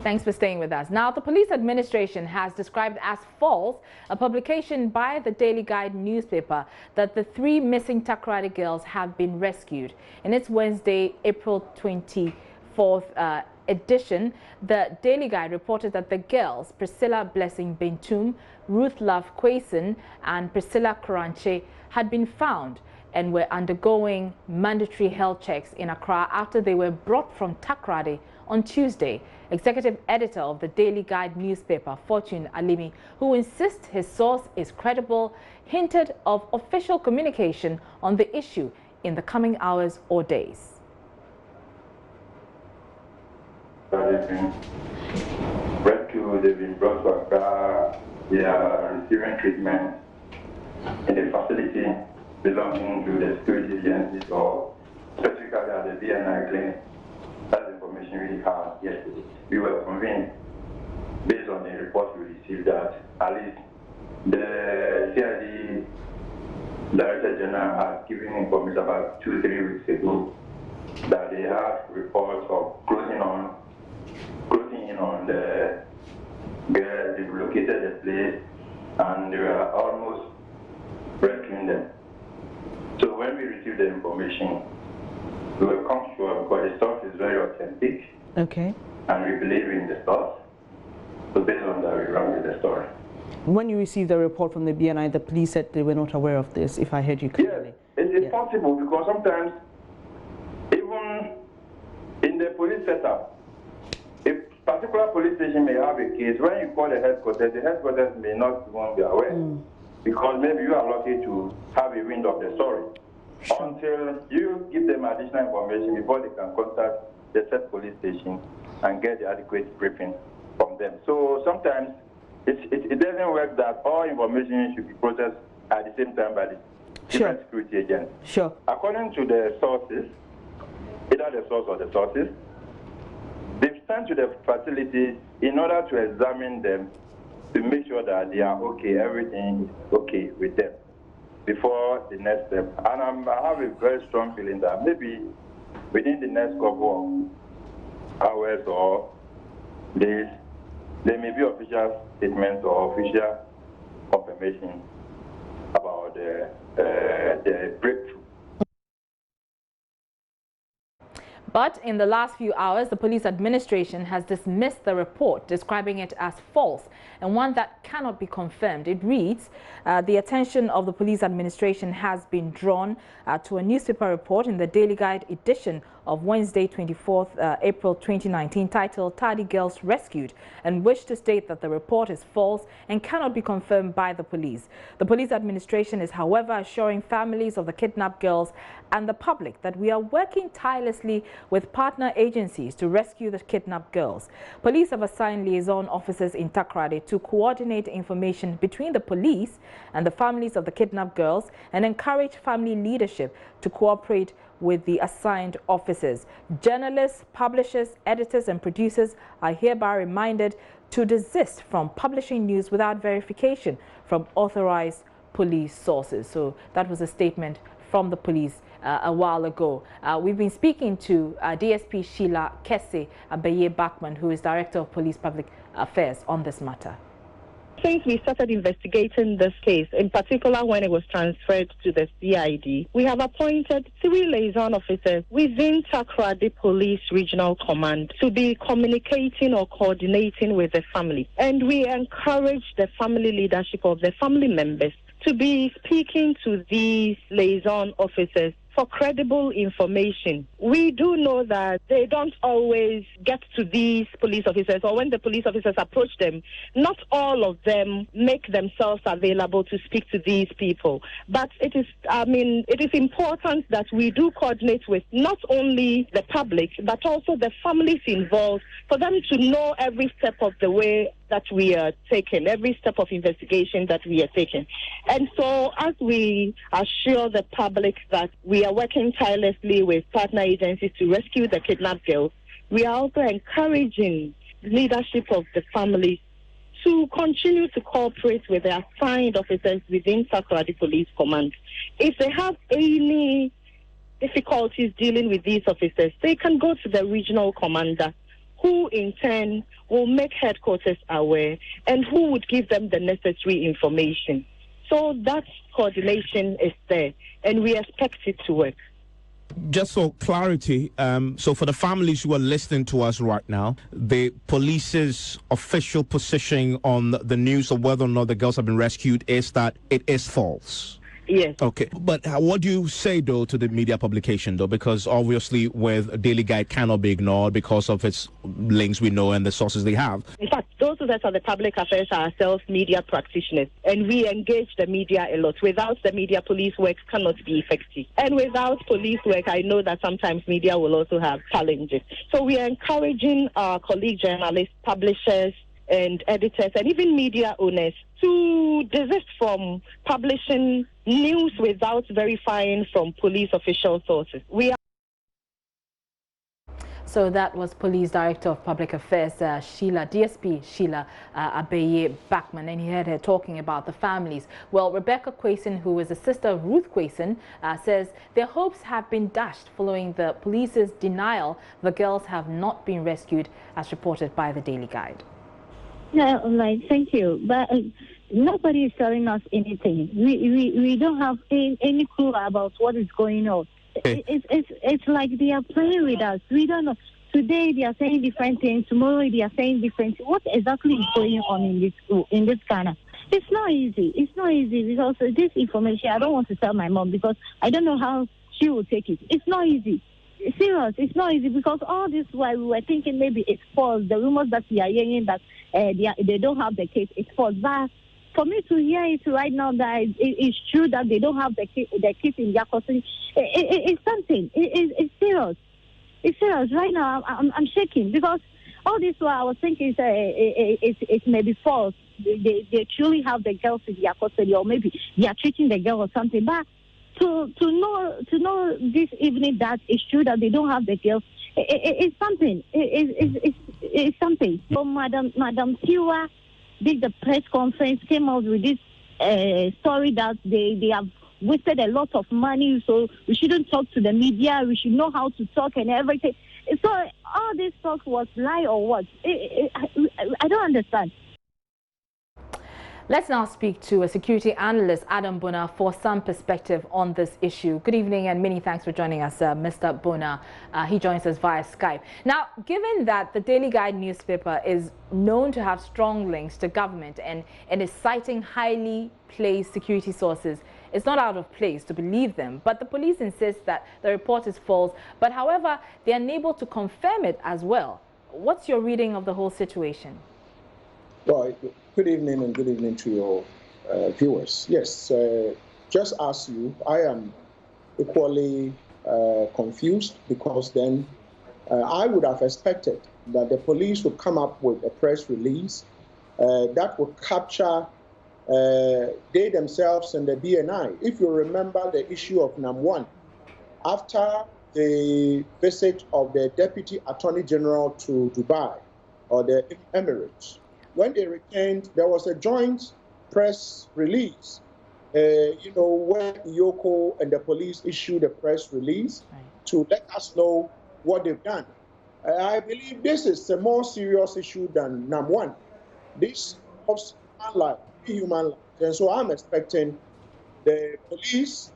Thanks for staying with us. Now, the police administration has described as false a publication by the Daily Guide newspaper that the 3 missing Takoradi girls have been rescued. In its Wednesday, April 24th edition, the Daily Guide reported that the girls, Priscilla Blessing Bentum, Ruth Love Quason and Priscilla Koranche, had been found and were undergoing mandatory health checks in Accra after they were brought from Takoradi on Tuesday. Executive editor of the Daily Guide newspaper, Fortune Alimi, who insists his source is credible, hinted of official communication on the issue in the coming hours or days. They've been rescued, they've been brought to Accra, they are receiving treatment in a facility belonging to the security agencies or specifically at the BNI clinic. That's the information we had yesterday. We were convinced, based on the report we received, that at least the CID Director General has given information about 2-3 weeks ago that they have reports of closing in on the girls. They've located the place and they were almost rescuing them. So when we received the information, we were sure because the source is very authentic. Okay. And we believe in the source. So based on that, we run with the story. When you received the report from the BNI, the police said they were not aware of this, if I heard you clearly. Yes, it's possible because sometimes, even in the police setup, a particular police station may have a case. When you call the headquarters may not even be aware. Because maybe you are lucky to have a wind of the story. Sure. Until you give them additional information before they can contact the said police station and get the adequate briefing from them. So sometimes it doesn't work that all information should be processed at the same time by the different security agents. Sure. According to the sources, either the source or the sources, they've sent to the facility in order to examine them to make sure that they are okay, everything is okay with them before the next step. And I have a very strong feeling that maybe within the next couple of hours or days, there may be official statements or official confirmation about the breakthrough. But in the last few hours, the police administration has dismissed the report, describing it as false and one that cannot be confirmed. It reads, the attention of the police administration has been drawn to a newspaper report in the Daily Guide edition of Wednesday, 24th April 2019, titled "Tardy Girls Rescued," and wish to state that the report is false and cannot be confirmed by the police. The police administration is, however, assuring families of the kidnapped girls and the public that we are working tirelessly with partner agencies to rescue the kidnapped girls. Police have assigned liaison officers in Takoradi to coordinate information between the police and the families of the kidnapped girls and encourage family leadership to cooperate with the assigned officers. Journalists, publishers, editors and producers are hereby reminded to desist from publishing news without verification from authorized police sources. So that was a statement from the police a while ago. We've been speaking to DSP Sheila Kese Abeye Bachman, who is Director of Police Public Affairs, on this matter. Since we started investigating this case, in particular when it was transferred to the CID, we have appointed 3 liaison officers within Takoradi Police Regional Command to be communicating or coordinating with the family. And we encourage the family leadership of the family members to be speaking to these liaison officers for credible information. We do know that they don't always get to these police officers, or when the police officers approach them, not all of them make themselves available to speak to these people. But it is important that we do coordinate with not only the public, but also the families involved, for them to know every step of the way that we are taking, every step of investigation that we are taking. And so as we assure the public that we are working tirelessly with partner agencies to rescue the kidnapped girls, we are also encouraging leadership of the families to continue to cooperate with the assigned officers within Takoradi Police Command. If they have any difficulties dealing with these officers, they can go to the regional commander, who in turn will make headquarters aware, and who would give them the necessary information. So that coordination is there, and we expect it to work. Just for clarity, so for the families who are listening to us right now, the police's official position on the news of whether or not the girls have been rescued is that it is false. Yes. Okay, but what do you say, though, to the media publication, though? Because obviously with Daily Guide cannot be ignored because of its links we know and the sources they have. In fact, those of us are the public affairs ourselves, media practitioners, and we engage the media a lot. Without the media, police work cannot be effective. And without police work, I know that sometimes media will also have challenges. So we are encouraging our colleague journalists, publishers, and editors, and even media owners to desist from publishing news without verifying from police official sources. So that was Police Director of Public Affairs, DSP Sheila Abeye Backman, and he heard her talking about the families. Well, Rebecca Quayson, who is a sister of Ruth Quayson, says their hopes have been dashed following the police's denial the girls have not been rescued, as reported by the Daily Guide. Yeah, thank you. But nobody is telling us anything. We don't have any clue about what is going on. It's like they are playing with us. We don't know. Today they are saying different things. Tomorrow they are saying different things. What exactly is going on in this Ghana? It's not easy. It's not easy because this information, I don't want to tell my mom because I don't know how she will take it. It's not easy. Serious, it's not easy because all this while we were thinking maybe it's false. The rumors that we are hearing that they don't have the case, it's false. But for me to hear it right now that it's true that they don't have the case in their custody, it's something. It's serious. It's serious. Right now, I'm shaking because all this while I was thinking it may be false. They truly have the girls in their custody, or maybe they are treating the girl or something. But to know this evening that it's true that they don't have the girls, it's something. It's something. So Madam Tiwa did the press conference, came out with this story that they have wasted a lot of money, so we shouldn't talk to the media. We should know how to talk and everything. So all this talk was lie or what? I don't understand. Let's now speak to a security analyst, Adam Bona, for some perspective on this issue. Good evening and many thanks for joining us, Mr. Bona. He joins us via Skype. Now, given that the Daily Guide newspaper is known to have strong links to government and is citing highly placed security sources, it's not out of place to believe them, but the police insist that the report is false. But however, they are unable to confirm it as well. What's your reading of the whole situation? Well, good evening and good evening to your viewers. Yes, just as you, I am equally confused because then I would have expected that the police would come up with a press release that would capture they themselves and the BNI. If you remember the issue of NAM1, after the visit of the Deputy Attorney General to Dubai or the Emirates, when they returned, there was a joint press release, where Yoko and the police issued a press release to let us know what they've done. I believe this is a more serious issue than NAM1. This involves human life. And so I'm expecting the police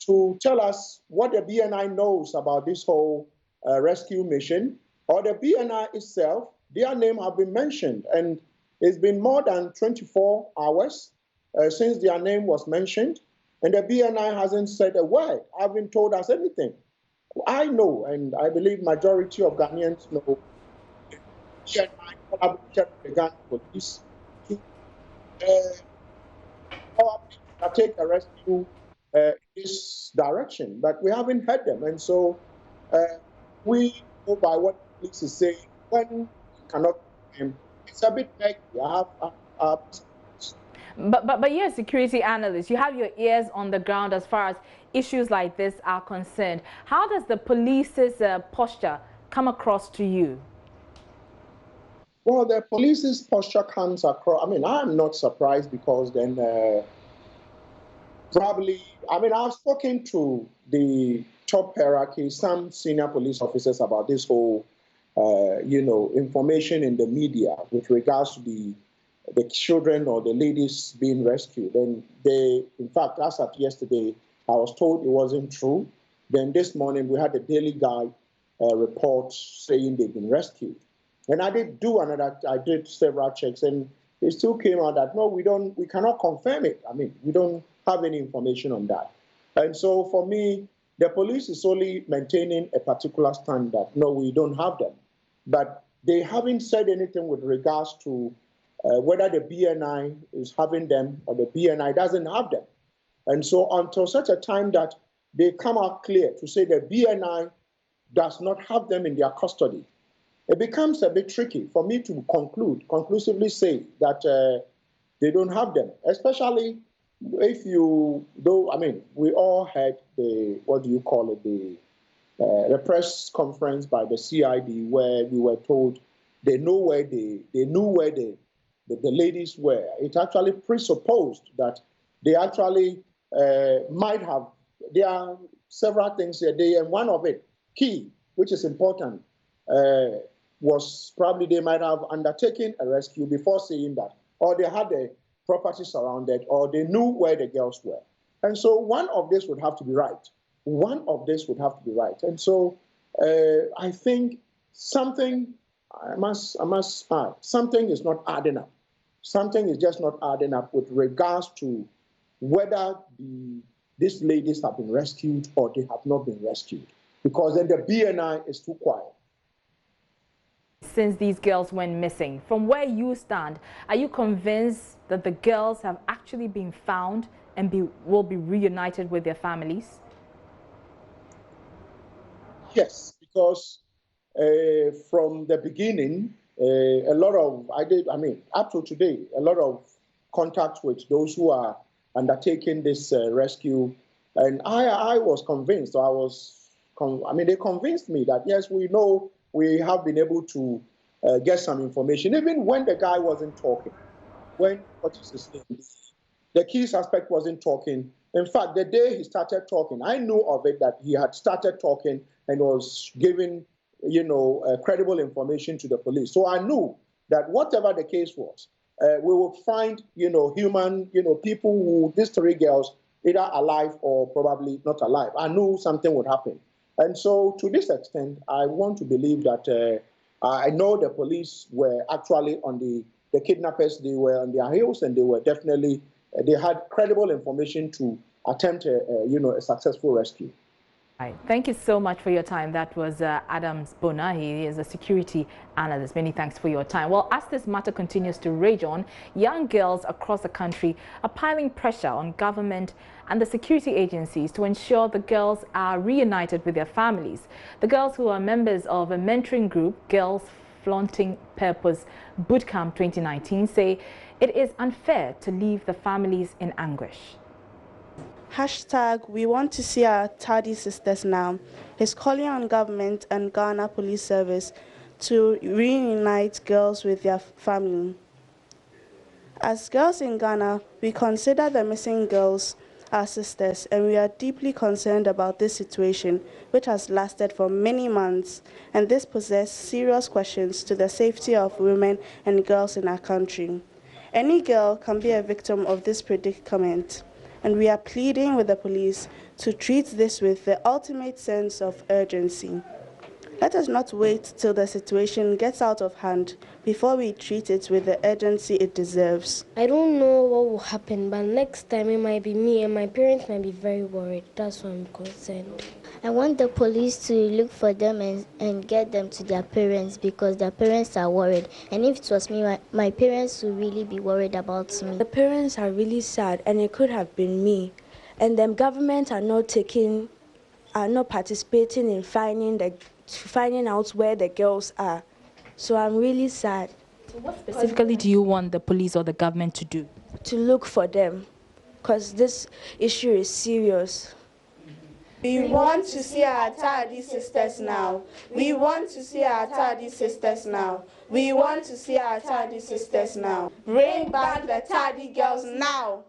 to tell us what the BNI knows about this whole rescue mission, or the BNI itself. Their name have been mentioned, and it's been more than 24 hours since their name was mentioned, and the BNI hasn't said a word, haven't told us anything. I know, and I believe majority of Ghanaians know, the BNI collaborated with the Ghana police to take a rescue in this direction, but we haven't heard them, and so we go by what the police is saying. When cannot, it's a bit murky. But you're a security analyst. You have your ears on the ground as far as issues like this are concerned. How does the police's posture come across to you? Well, the police's posture comes across. I mean, I'm not surprised because then I've spoken to the top hierarchy, some senior police officers about this whole information in the media with regards to the children or the ladies being rescued. And in fact, as of yesterday, I was told it wasn't true. Then this morning, we had the Daily Guide report saying they've been rescued. And I did several checks, and it still came out that, no, we cannot confirm it. I mean, we don't have any information on that. And so for me, the police is only maintaining a particular stand that, no, we don't have them. But they haven't said anything with regards to whether the BNI is having them or the BNI doesn't have them. And so until such a time that they come out clear to say the BNI does not have them in their custody, it becomes a bit tricky for me to conclusively say that they don't have them, especially if we all had the press conference by the CID where we were told they knew where the ladies were. It actually presupposed that they actually might have. There are several things here. And one of it, key, which is important, was probably they might have undertaken a rescue before saying that, or they had the property surrounded, or they knew where the girls were. And so one of this would have to be right. One of this would have to be right. And so I think something something is not adding up. Something is just not adding up with regards to whether these ladies have been rescued or they have not been rescued. Because then the BNI is too quiet. Since these girls went missing, from where you stand, are you convinced that the girls have actually been found and will be reunited with their families? Yes, because from the beginning, up to today, a lot of contact with those who are undertaking this rescue. And I was convinced, they convinced me that, yes, we know we have been able to get some information, even when the guy wasn't talking, the key suspect wasn't talking. In fact, the day he started talking, I knew of it that he had started talking and was giving, credible information to the police. So I knew that whatever the case was, we would find, people who, these three girls, either alive or probably not alive. I knew something would happen. And so to this extent, I want to believe that I know the police were actually on the kidnappers, they were on their heels, and they were definitely, they had credible information to attempt a successful rescue. Right. Thank you so much for your time. That was Adams Bona. He is a security analyst. Many thanks for your time. Well, as this matter continues to rage on, young girls across the country are piling pressure on government and the security agencies to ensure the girls are reunited with their families. The girls, who are members of a mentoring group, Girls Flaunting Purpose Bootcamp 2019, say it is unfair to leave the families in anguish. #We want to see our tardy sisters now is calling on government and Ghana Police Service to reunite girls with their family. As girls in Ghana, we consider the missing girls our sisters, and we are deeply concerned about this situation, which has lasted for many months, and this poses serious questions to the safety of women and girls in our country. Any girl can be a victim of this predicament, and we are pleading with the police to treat this with the ultimate sense of urgency. Let us not wait till the situation gets out of hand before we treat it with the urgency it deserves. I don't know what will happen, but next time it might be me and my parents might be very worried. That's why I'm concerned. I want the police to look for them and get them to their parents, because their parents are worried. And if it was me, my parents would really be worried about me. The parents are really sad, and it could have been me. And the government are not participating in finding out where the girls are. So I'm really sad. So what specifically do you want the police or the government to do? To look for them, because this issue is serious. We want to see our tardy sisters now. We want to see our tardy sisters now. We want to see our tardy sisters now. Bring back the tardy girls now.